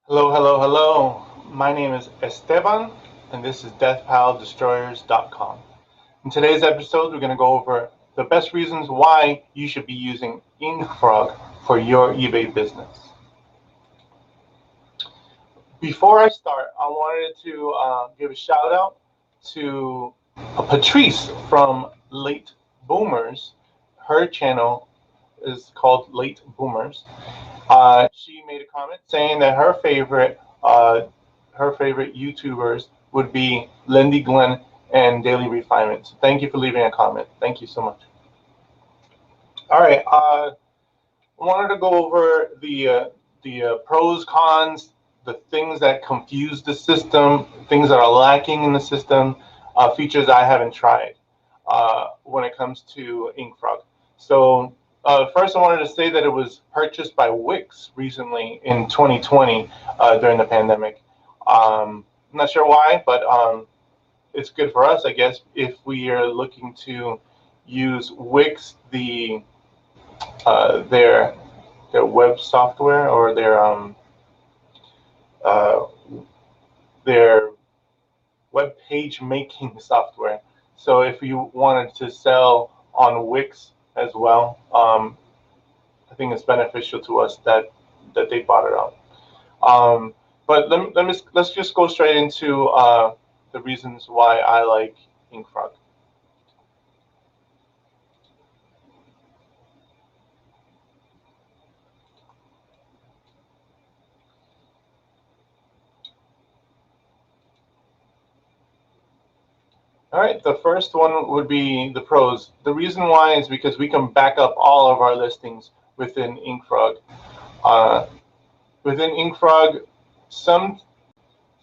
Hello, hello, hello. My name is Esteban, and this is DeathPileDestroyers.com. In today's episode, we're going to go over the best reasons why you should be using inkFrog for your eBay business. Before I start, I wanted to give a shout out to Patrice from Late Boomers. Her channel is called Late Boomers. She made a comment saying that her favorite YouTubers would be Lindy Glenn and Daily Refinement. So thank you for leaving a comment. Thank you so much. All right, I wanted to go over the pros, cons, the things that confuse the system, things that are lacking in the system, features I haven't tried when it comes to inkFrog. So first, I wanted to say that it was purchased by Wix recently in 2020 during the pandemic. I'm not sure why, but it's good for us, I guess, if we are looking to use Wix, their web software or uh, their web page making software. So if you wanted to sell on Wix as well, I think it's beneficial to us that they bought it out. But let's just go straight into the reasons why I like inkFrog. All right, the first one would be the pros. The reason why is because we can back up all of our listings within inkFrog. Uh, Within inkFrog, sometimes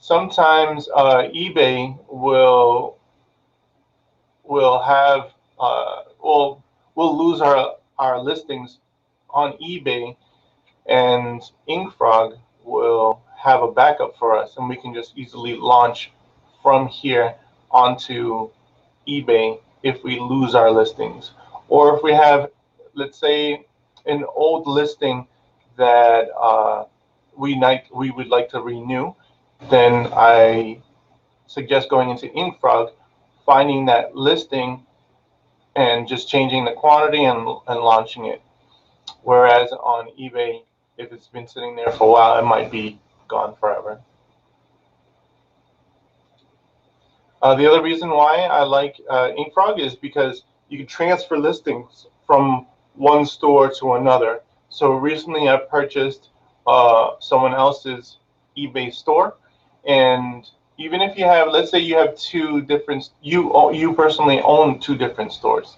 eBay will have we'll lose our listings on eBay, and inkFrog will have a backup for us, and we can just easily launch from here onto eBay if we lose our listings, or if we have, let's say, an old listing that we would like to renew, then I suggest going into inkFrog, finding that listing, and just changing the quantity and launching it. Whereas on eBay, if it's been sitting there for a while, it might be gone forever. The other reason why I like inkFrog is because you can transfer listings from one store to another. So recently I purchased someone else's eBay store, and even if you have, let's say you have you personally own two different stores.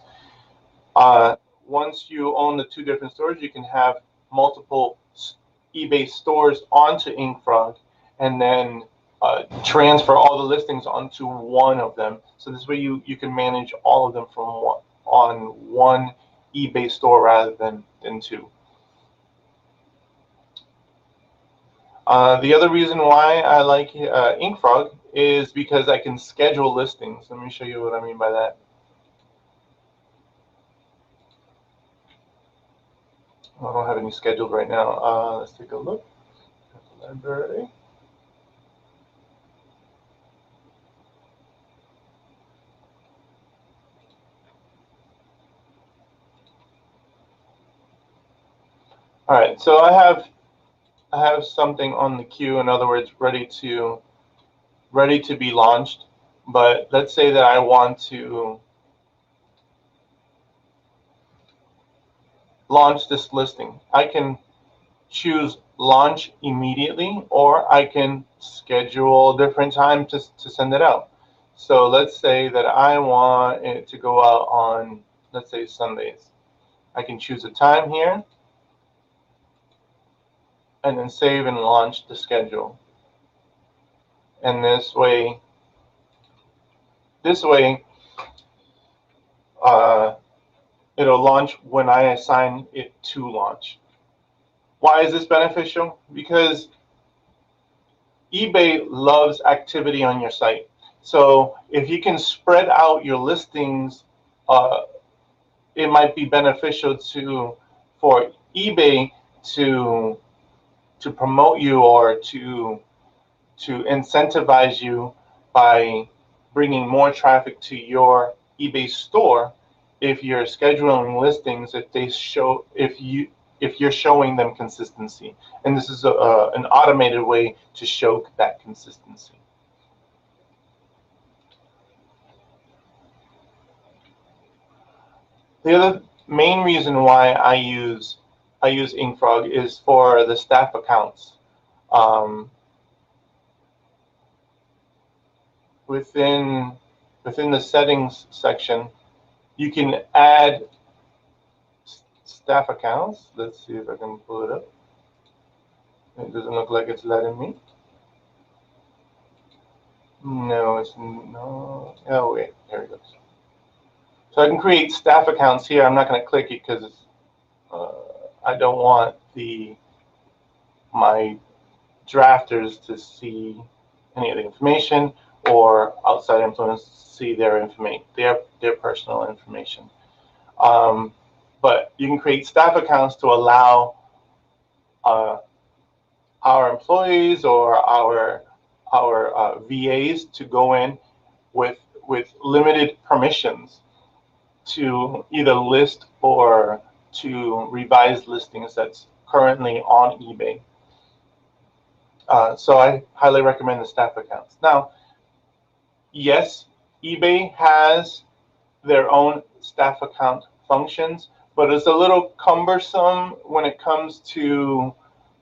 Once you own the two different stores, you can have multiple eBay stores onto inkFrog, and then transfer all the listings onto one of them. So this way you can manage all of them from one eBay store rather than two. The other reason why I like inkFrog is because I can schedule listings. Let me show you what I mean by that. I don't have any scheduled right now. Let's take a look at the library. All right, so I have something on the queue. In other words, ready to be launched. But let's say that I want to launch this listing. I can choose launch immediately, or I can schedule a different time to send it out. So let's say that I want it to go out on, let's say, Sundays. I can choose a time here and then save and launch the schedule. And this way it'll launch when I assign it to launch. Why is this beneficial? Because eBay loves activity on your site. So if you can spread out your listings, it might be beneficial for eBay to promote you or to incentivize you by bringing more traffic to your eBay store if you're scheduling listings, if you're showing them consistency. And this is an automated way to show that consistency. The other main reason why I use inkFrog is for the staff accounts. Within the settings section, you can add staff accounts. Let's see if I can pull it up. It doesn't look like it's letting me. No, it's no. Oh wait, there it goes. So I can create staff accounts here. I'm not going to click it because I don't want my drafters to see any of the information, or outside influencers see their information, their personal information. But you can create staff accounts to allow our employees or our VAs to go in with limited permissions to either list or to revise listings that's currently on eBay. So I highly recommend the staff accounts. Now, yes, eBay has their own staff account functions, but it's a little cumbersome when it comes to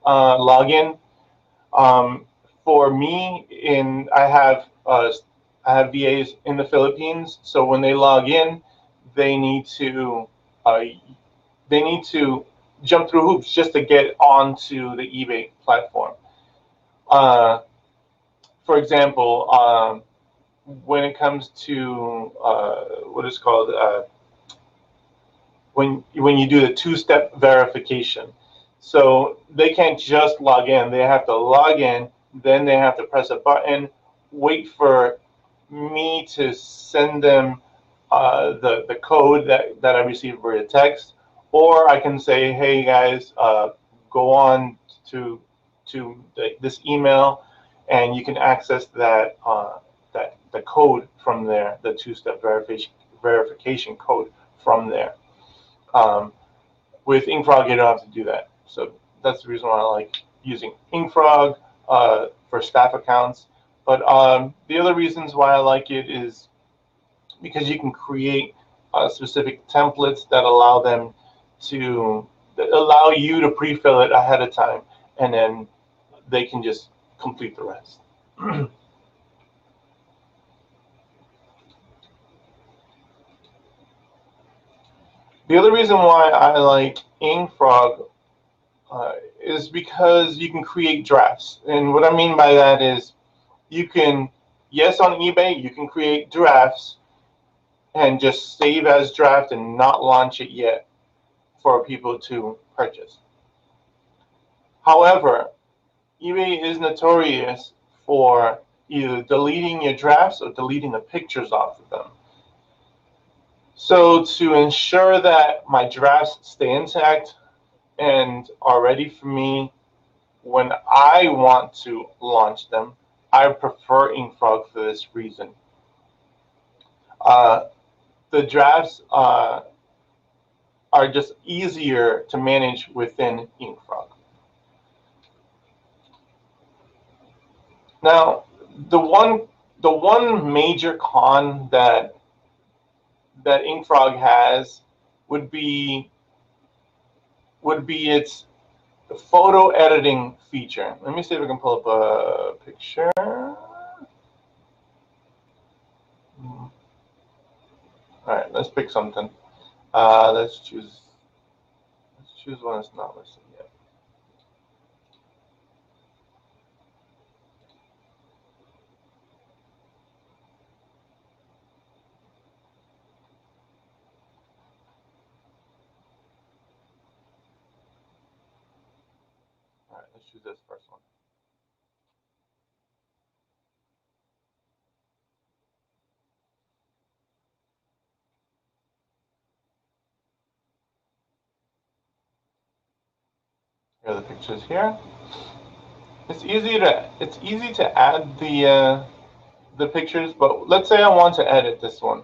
login. For me, I have VAs in the Philippines, so when they log in, they need to jump through hoops just to get onto the eBay platform. For example, when it comes to what is called when you do the two-step verification, so they can't just log in. They have to log in, then they have to press a button, wait for me to send them the code that I received via text, or I can say, hey guys, go on to this email, and you can access that the code from there, the two-step verification code from there. With inkFrog, you don't have to do that. So that's the reason why I like using inkFrog for staff accounts. But the other reasons why I like it is because you can create specific templates that allow you to pre-fill it ahead of time, and then they can just complete the rest. The other reason why I like inkFrog is because you can create drafts. And what I mean by that is you can, yes, on eBay, you can create drafts and just save as draft and not launch it yet for people to purchase. However, eBay is notorious for either deleting your drafts or deleting the pictures off of them. So to ensure that my drafts stay intact and are ready for me when I want to launch them, I prefer inkFrog for this reason. The drafts are just easier to manage within inkFrog. Now, the one major con that inkFrog has would be its photo editing feature. Let me see if I can pull up a picture. All right, let's pick something. Let's choose one that's not listed yet. All right, let's choose this first one. Here are the pictures here. It's easy to add the pictures, but let's say I want to edit this one.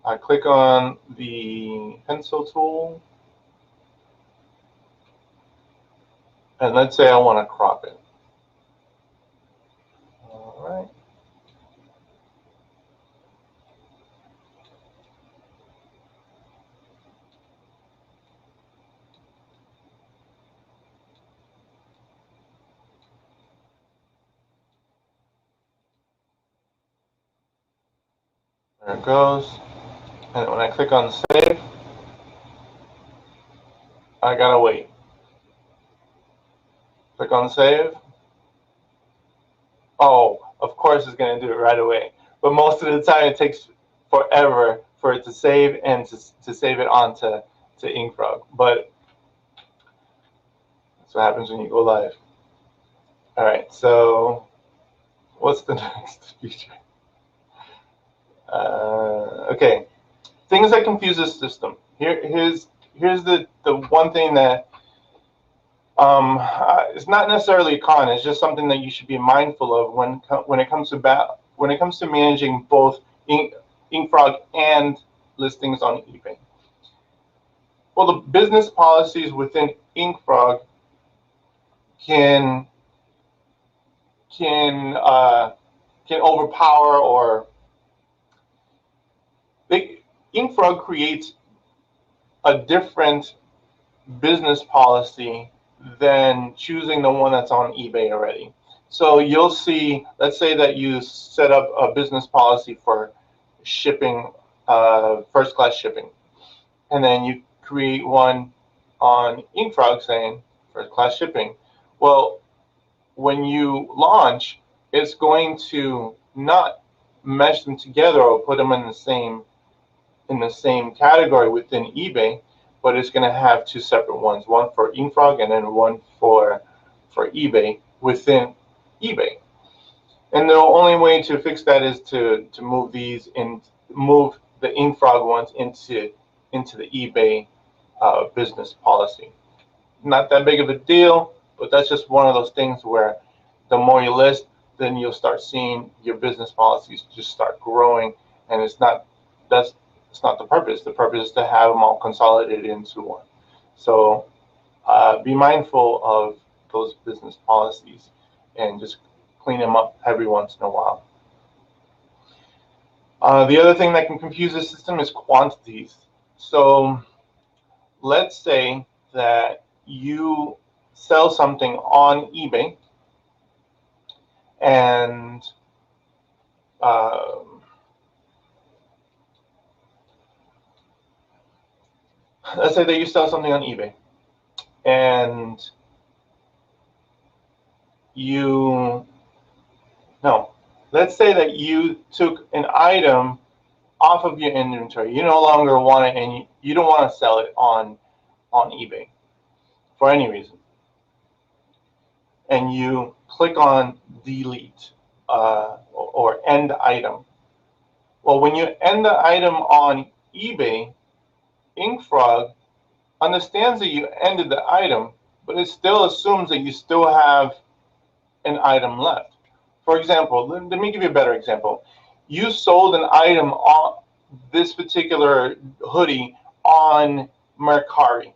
I click on the pencil tool, and let's say I want to crop it. All right. There it goes. And when I click on save, I gotta wait. Click on save. Oh, of course it's gonna do it right away. But most of the time it takes forever for it to save and to save it onto inkFrog. But that's what happens when you go live. All right, so what's the next feature? Okay, things that confuse the system. Here's the one thing that it's not necessarily a con. It's just something that you should be mindful of when it comes to managing both inkFrog and listings on eBay. Well, the business policies within inkFrog can overpower, or inkFrog creates a different business policy than choosing the one that's on eBay already. So you'll see, let's say that you set up a business policy for shipping, first-class shipping, and then you create one on inkFrog saying first-class shipping. Well, when you launch, it's going to not mesh them together or put them in the same category within eBay, but it's going to have two separate ones, one for inkFrog and then one for eBay within eBay. And the only way to fix that is to move these and move the inkFrog ones into the eBay business policy. Not that big of a deal, but that's just one of those things where the more you list, then you'll start seeing your business policies just start growing, and it's not the purpose. The purpose is to have them all consolidated into one. So be mindful of those business policies and just clean them up every once in a while. The other thing that can confuse the system is quantities. So let's say that you sell something on eBay, and let's say that you sell something on eBay, and let's say that you took an item off of your inventory. You no longer want it, and you don't want to sell it on eBay for any reason. And you click on delete or end item. Well, when you end the item on eBay, inkFrog understands that you ended the item, but it still assumes that you still have an item left. For example, let me give you a better example. You sold an item on this particular hoodie on Mercari,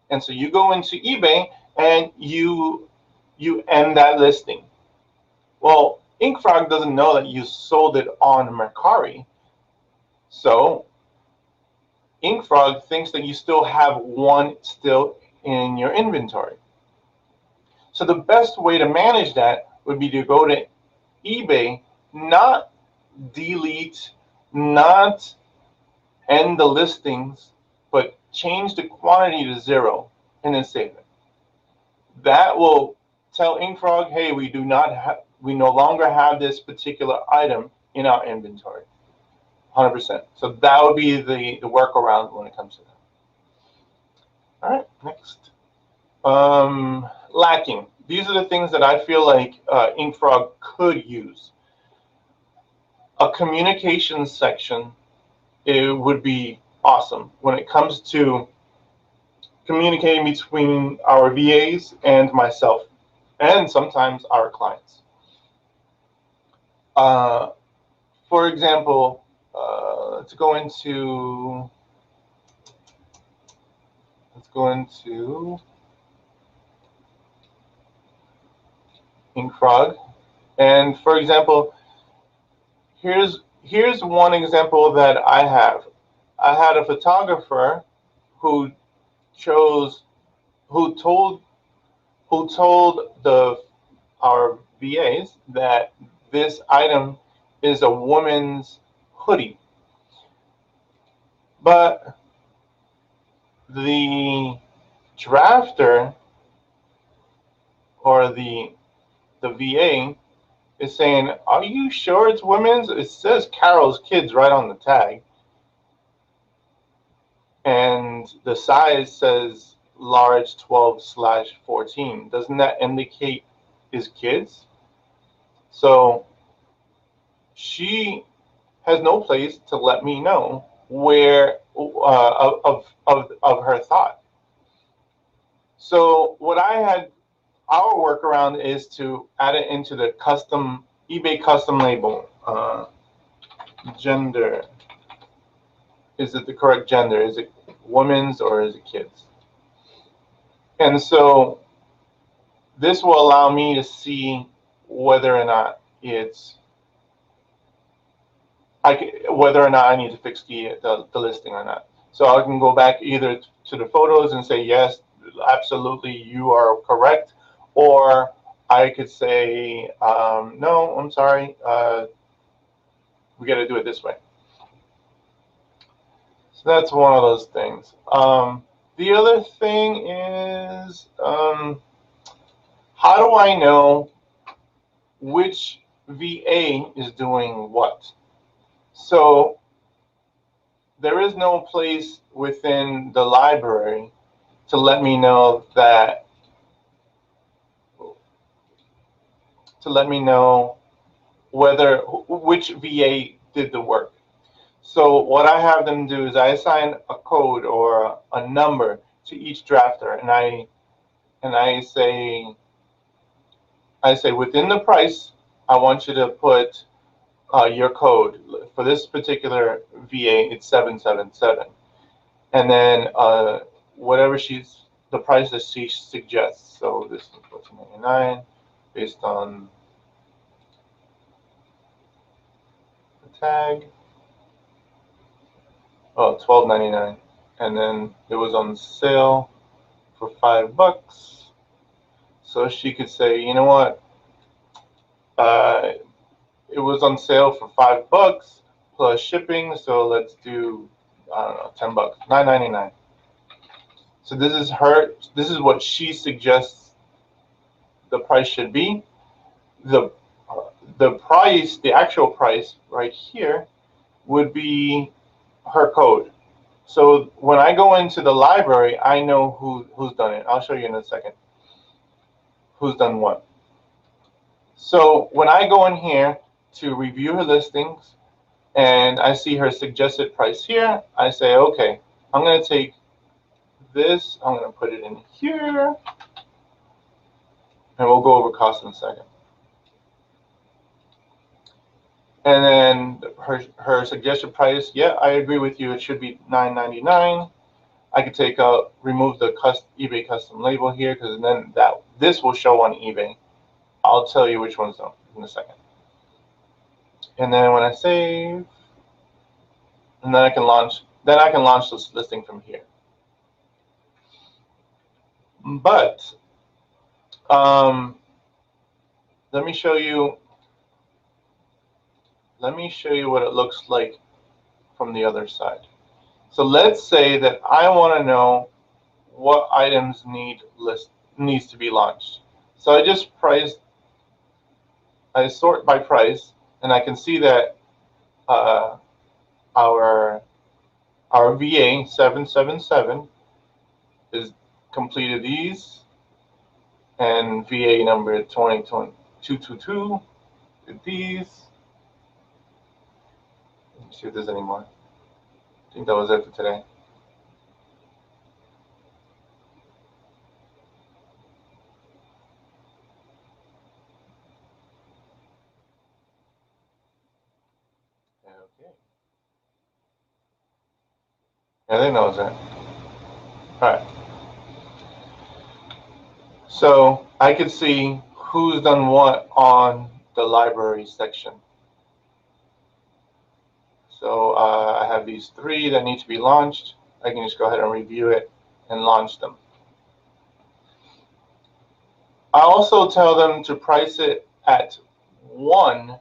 and so you go into eBay and you end that listing. Well, inkFrog doesn't know that you sold it on Mercari, so inkFrog thinks that you still have one still in your inventory. So the best way to manage that would be to go to eBay, not delete, not end the listings, but change the quantity to 0 and then save it. That will tell inkFrog, hey, we no longer have this particular item in our inventory. 100%. So that would be the workaround when it comes to that. All right, next. Lacking. These are the things that I feel like inkFrog could use. A communications section, it would be awesome when it comes to communicating between our VAs and myself, and sometimes our clients. For example, let's go into inkFrog, and for example, here's one example that I have. I had a photographer who chose who told our VAs that this item is a woman's hoodie, but the drafter or the VA is saying, "Are you sure it's women's? It says Carol's Kids right on the tag, and the size says large 12/14. Doesn't that indicate is kids?" So she has no place to let me know where of her thought. So what I had, our workaround is to add it into the custom eBay custom label. Gender. Is it the correct gender? Is it women's or is it kids? And so this will allow me to see whether or not whether or not I need to fix the listing or not. So I can go back either to the photos and say, yes, absolutely, you are correct, or I could say, no, I'm sorry, we got to do it this way. So that's one of those things. The other thing is, how do I know which VA is doing what? So there is no place within the library to let me know which VA did the work. So what I have them do is I assign a code or a number to each drafter, and I say within the price, I want you to put your code. For this particular VA, it's 777, and then whatever the price that she suggests. So this is 14.99 based on the tag. Oh, $12.99, and then it was on sale for $5. So she could say, you know what? It was on sale for $5 plus shipping, so let's do, I don't know, $10, $9.99. So this is what she suggests the price should be. The price, the actual price right here would be her code. So when I go into the library, I know who's done it. I'll show you in a second who's done what. So when I go in here to review her listings and I see her suggested price here, I say, okay, I'm going to take this, I'm going to put it in here, and we'll go over cost in a second. And then her suggested price, yeah, I agree with you, it should be $9.99. I could remove the eBay custom label here, because then this will show on eBay. I'll tell you which ones don't in a second. And then when I save, and then I can launch this listing from here. But let me show you what it looks like from the other side. So let's say that I want to know what items needs to be launched. So I sort by price, and I can see that our VA 777 is completed these, and VA number 222 did these. Let me see if there's any more. I think that was it for today. Yeah, they knows that. All right. So I could see who's done what on the library section. So I have these 3 that need to be launched. I can just go ahead and review it and launch them. I also tell them to price it at 1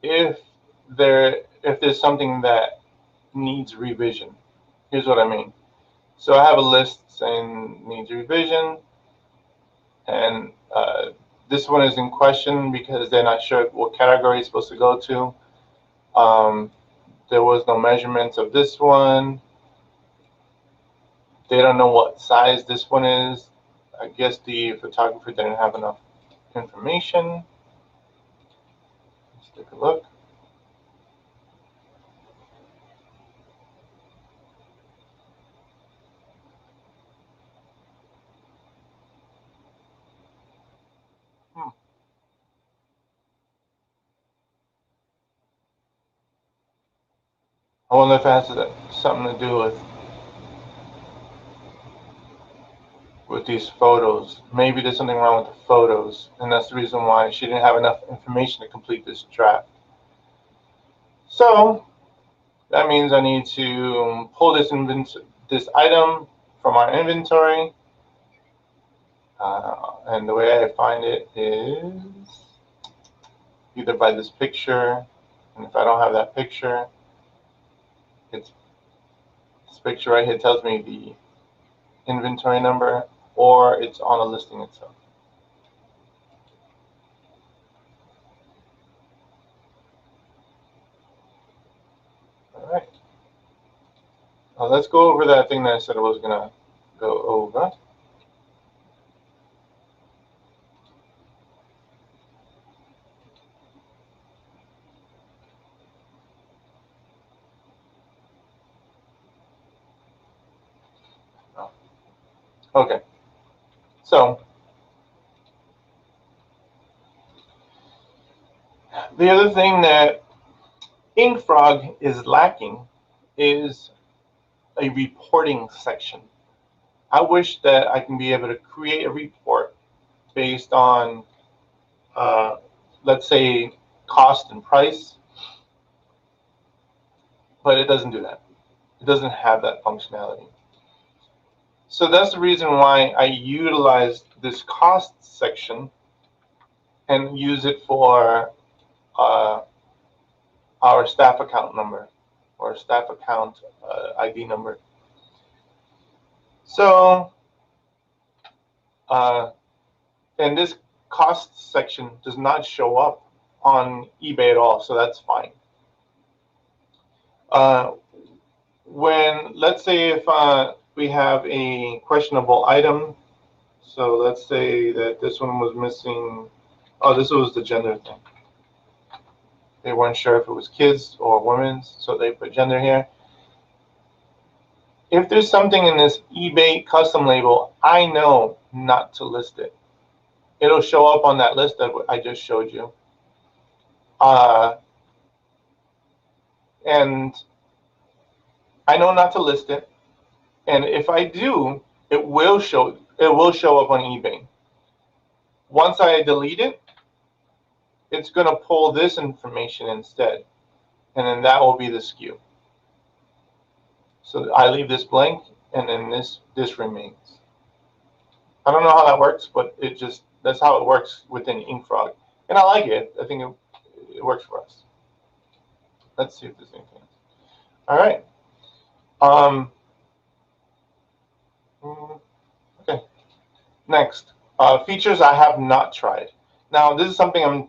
if there's something that needs revision. Here's what I mean. So I have a list saying needs revision, and this one is in question because they're not sure what category it's supposed to go to. There was no measurements of this one. They don't know what size this one is. I guess the photographer didn't have enough information. Let's take a look. I wonder if it has something to do with these photos. Maybe there's something wrong with the photos, and that's the reason why she didn't have enough information to complete this draft. So that means I need to pull this item from our inventory, and the way I find it is either by this picture, and if I don't have that picture, this picture right here tells me the inventory number, or it's on a listing itself. All right. Now let's go over that thing that I said I was gonna go over. Okay. So the other thing that inkFrog is lacking is a reporting section. I wish that I can be able to create a report based on, let's say, cost and price, but it doesn't do that. It doesn't have that functionality. So that's the reason why I utilized this cost section and use it for our staff account number or staff account ID number. So, and this cost section does not show up on eBay at all, so that's fine. When, let's say if we have a questionable item, so let's say that this one was missing, oh, this was the gender thing. They weren't sure if it was kids or women's, so they put gender here. If there's something in this eBay custom label, I know not to list it. It'll show up on that list that I just showed you. And I know not to list it. And if I do, it will show up on eBay. Once I delete it, it's going to pull this information instead. And then that will be the SKU. So I leave this blank, and then this remains. I don't know how that works, but that's how it works within inkFrog. And I like it. I think it works for us. Let's see if there's anything else. All right. Okay. Next, features I have not tried. Now, this is something I'm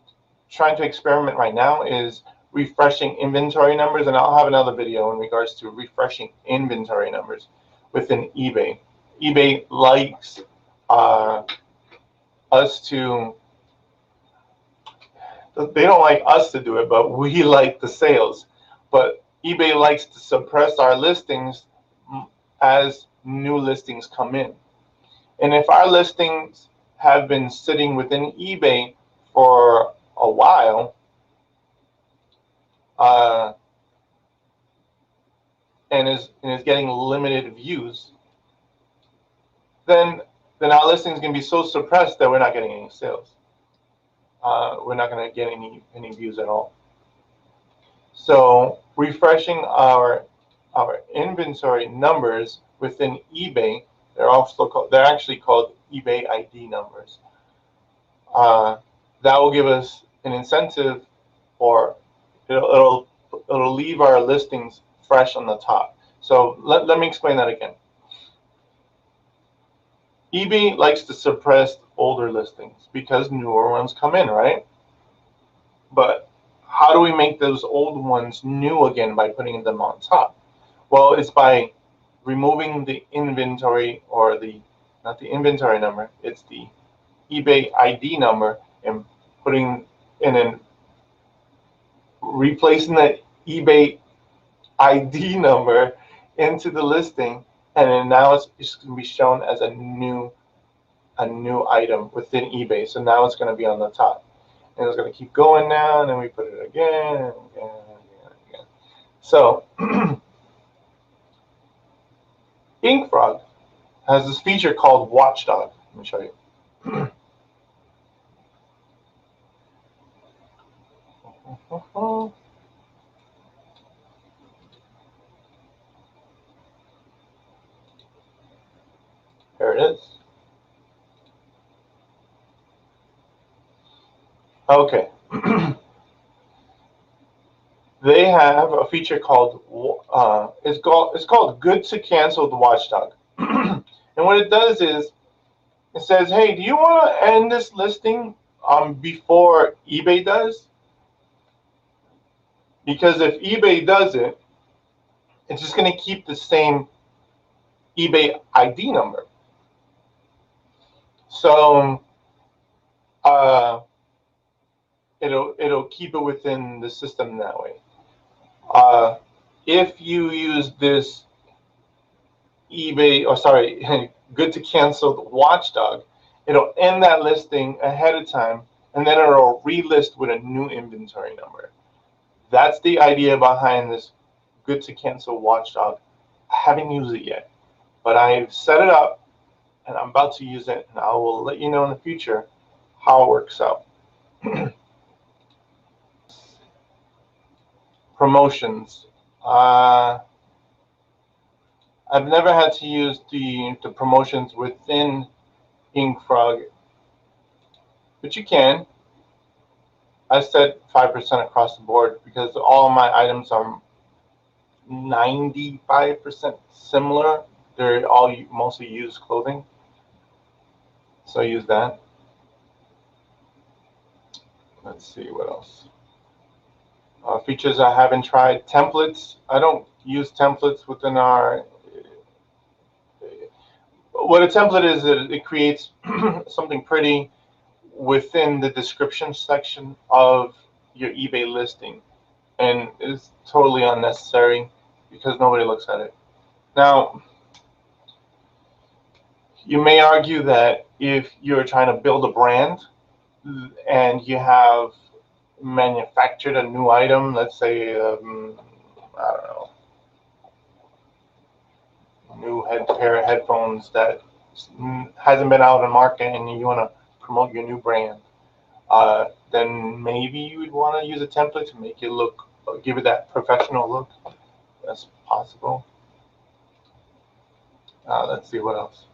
trying to experiment right now, is refreshing inventory numbers, and I'll have another video in regards to refreshing inventory numbers within eBay. eBay likes us to, they don't like us to do it, but we like the sales. But eBay likes to suppress our listings as new listings come in. And if our listings have been sitting within eBay for a while, and is getting limited views, then our listing is going to be so suppressed that we're not getting any sales. We're not going to get any views at all. So refreshing our inventory numbers within eBay, they're actually called eBay ID numbers. That will give us an incentive, or it'll leave our listings fresh on the top. So let me explain that again. eBay likes to suppress older listings because newer ones come in, right? But how do we make those old ones new again by putting them on top? Well, it's by removing the inventory, or not the inventory number, it's the eBay ID number, and then replacing the eBay ID number into the listing, and then now it's going to be shown as a new item within eBay. So now it's going to be on the top, and it's going to keep going now, and then we put it again and again and again. So inkFrog has this feature called Watchdog. Let me show you. Here it is. Okay. They have a feature called it's called Good to Cancel the Watchdog. And what it does is it says, hey, do you want to end this listing before eBay does? Because if eBay does it, it's just going to keep the same eBay ID number. So it'll keep it within the system that way. If you use this Good to Cancel the Watchdog, it'll end that listing ahead of time, and then it'll relist with a new inventory number. That's the idea behind this Good to Cancel Watchdog. I haven't used it yet, but I've set it up, and I'm about to use it, and I will let you know in the future how it works out. Promotions. I've never had to use the promotions within inkFrog, but you can. I said 5% across the board because all of my items are 95% similar. They're all mostly used clothing, so I use that. Let's see what else. Features I haven't tried. Templates. I don't use templates within our. What a template is, it creates something pretty within the description section of your eBay listing, and it's totally unnecessary because nobody looks at it. Now, you may argue that if you're trying to build a brand and you have manufactured a new item, let's say, I don't know, new pair of headphones that hasn't been out on the market, and you want to promote your new brand, then maybe you would want to use a template to make it look, give it that professional look. That's possible. Let's see what else.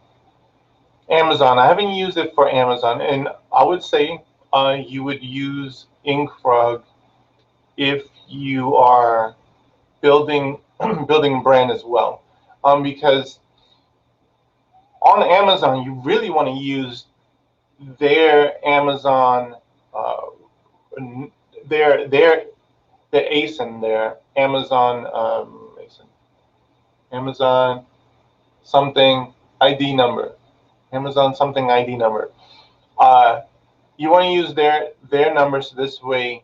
Amazon. I haven't used it for Amazon, and I would say you would use inkFrog if you are building a brand as well, because on Amazon you really want to use their Amazon, their ASIN, their Amazon something ID number, Amazon something ID number. You want to use their numbers this way.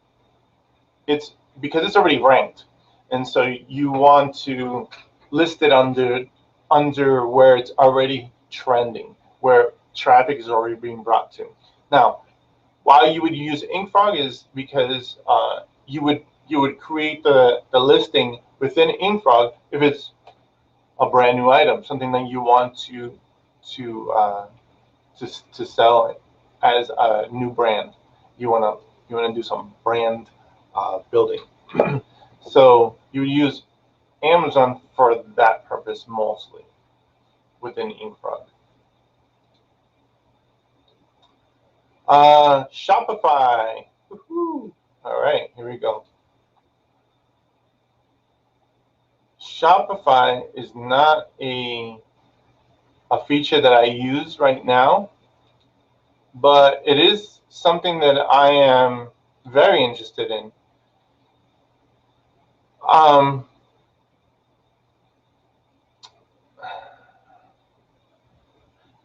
It's because it's already ranked, and so you want to list it under where it's already trending, where traffic is already being brought to. Now, why you would use inkFrog is because you would create the listing within inkFrog if it's a brand new item, something that you want to to sell as a new brand. You wanna do some brand building. So you use Amazon for that purpose mostly within inkFrog. Shopify. Woo-hoo. All right, here we go. Shopify is not a feature that I use right now, but it is something that I am very interested in.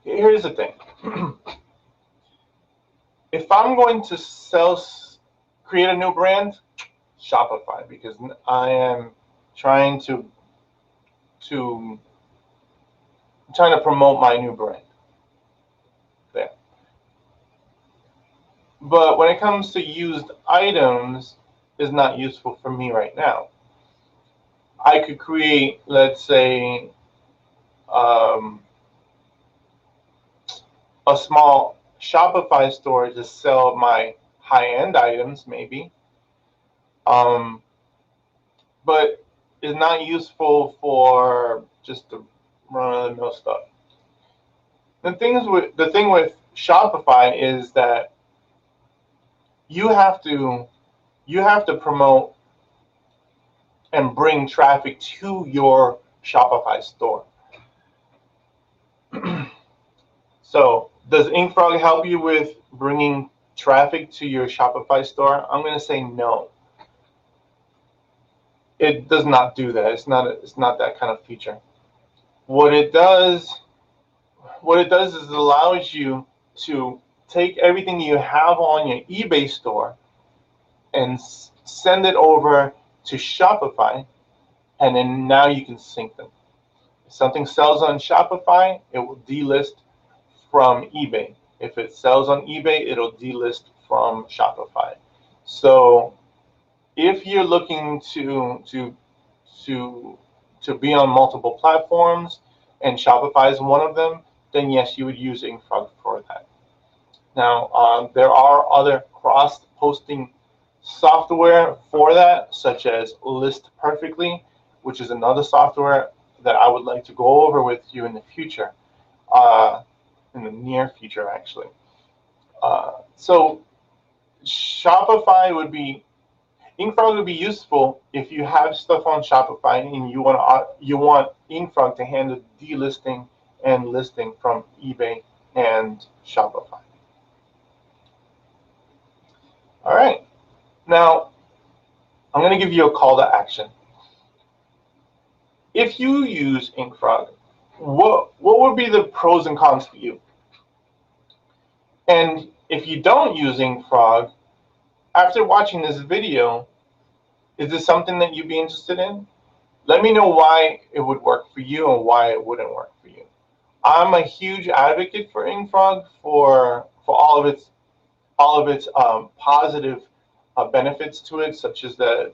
Here's the thing. If I'm going to create a new brand, Shopify, because I am trying to promote my new brand there. But when it comes to used items, is not useful for me right now. I could create, let's say, a small Shopify store to sell my high-end items, maybe, but is not useful for just the run-of-the-mill stuff. The thing with Shopify is that you have to promote and bring traffic to your Shopify store. So does inkFrog help you with bringing traffic to your Shopify store? I'm going to say no. It does not do that. It's not that kind of feature. What it does is it allows you to take everything you have on your eBay store and send it over to Shopify, and then now you can sync them. If something sells on Shopify, it will delist from eBay. If it sells on eBay, it'll delist from Shopify. So if you're looking to be on multiple platforms, and Shopify is one of them, then yes, you would use inkFrog for that. Now, there are other cross-posting software for that, such as List Perfectly, which is another software that I would like to go over with you in the future, in the near future, actually. So Shopify would be, inkFrog would be useful if you have stuff on Shopify and you want inkFrog to handle delisting and listing from eBay and Shopify. All right. Now, I'm going to give you a call to action. If you use inkFrog, what would be the pros and cons for you? And if you don't use inkFrog, after watching this video, is this something that you'd be interested in? Let me know why it would work for you and why it wouldn't work for you. I'm a huge advocate for inkFrog for all of its positive benefits to it, such as the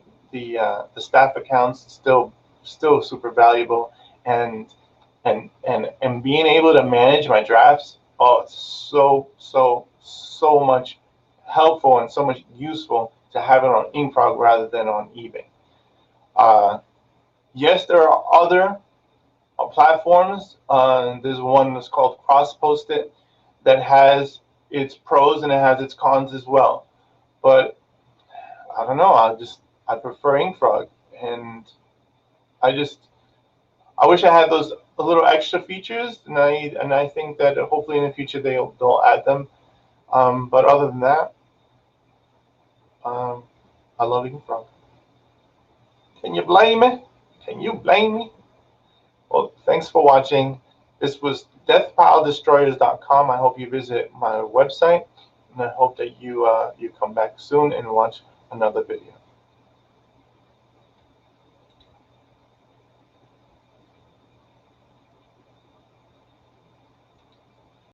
staff accounts still super valuable, and being able to manage my drafts. Oh, it's so much helpful and so much useful to have it on inkFrog rather than on eBay. Yes, there are other platforms. There's one that's called CrossPost-it that has its pros and it has its cons as well. But I don't know. I prefer inkFrog, and I wish I had those little extra features, and I think that hopefully in the future they'll add them. But other than that, I love inkFrog. Can you blame me? Can you blame me? Well, thanks for watching. This was deathpiledestroyers.com. I hope you visit my website, and I hope that you come back soon and watch another video.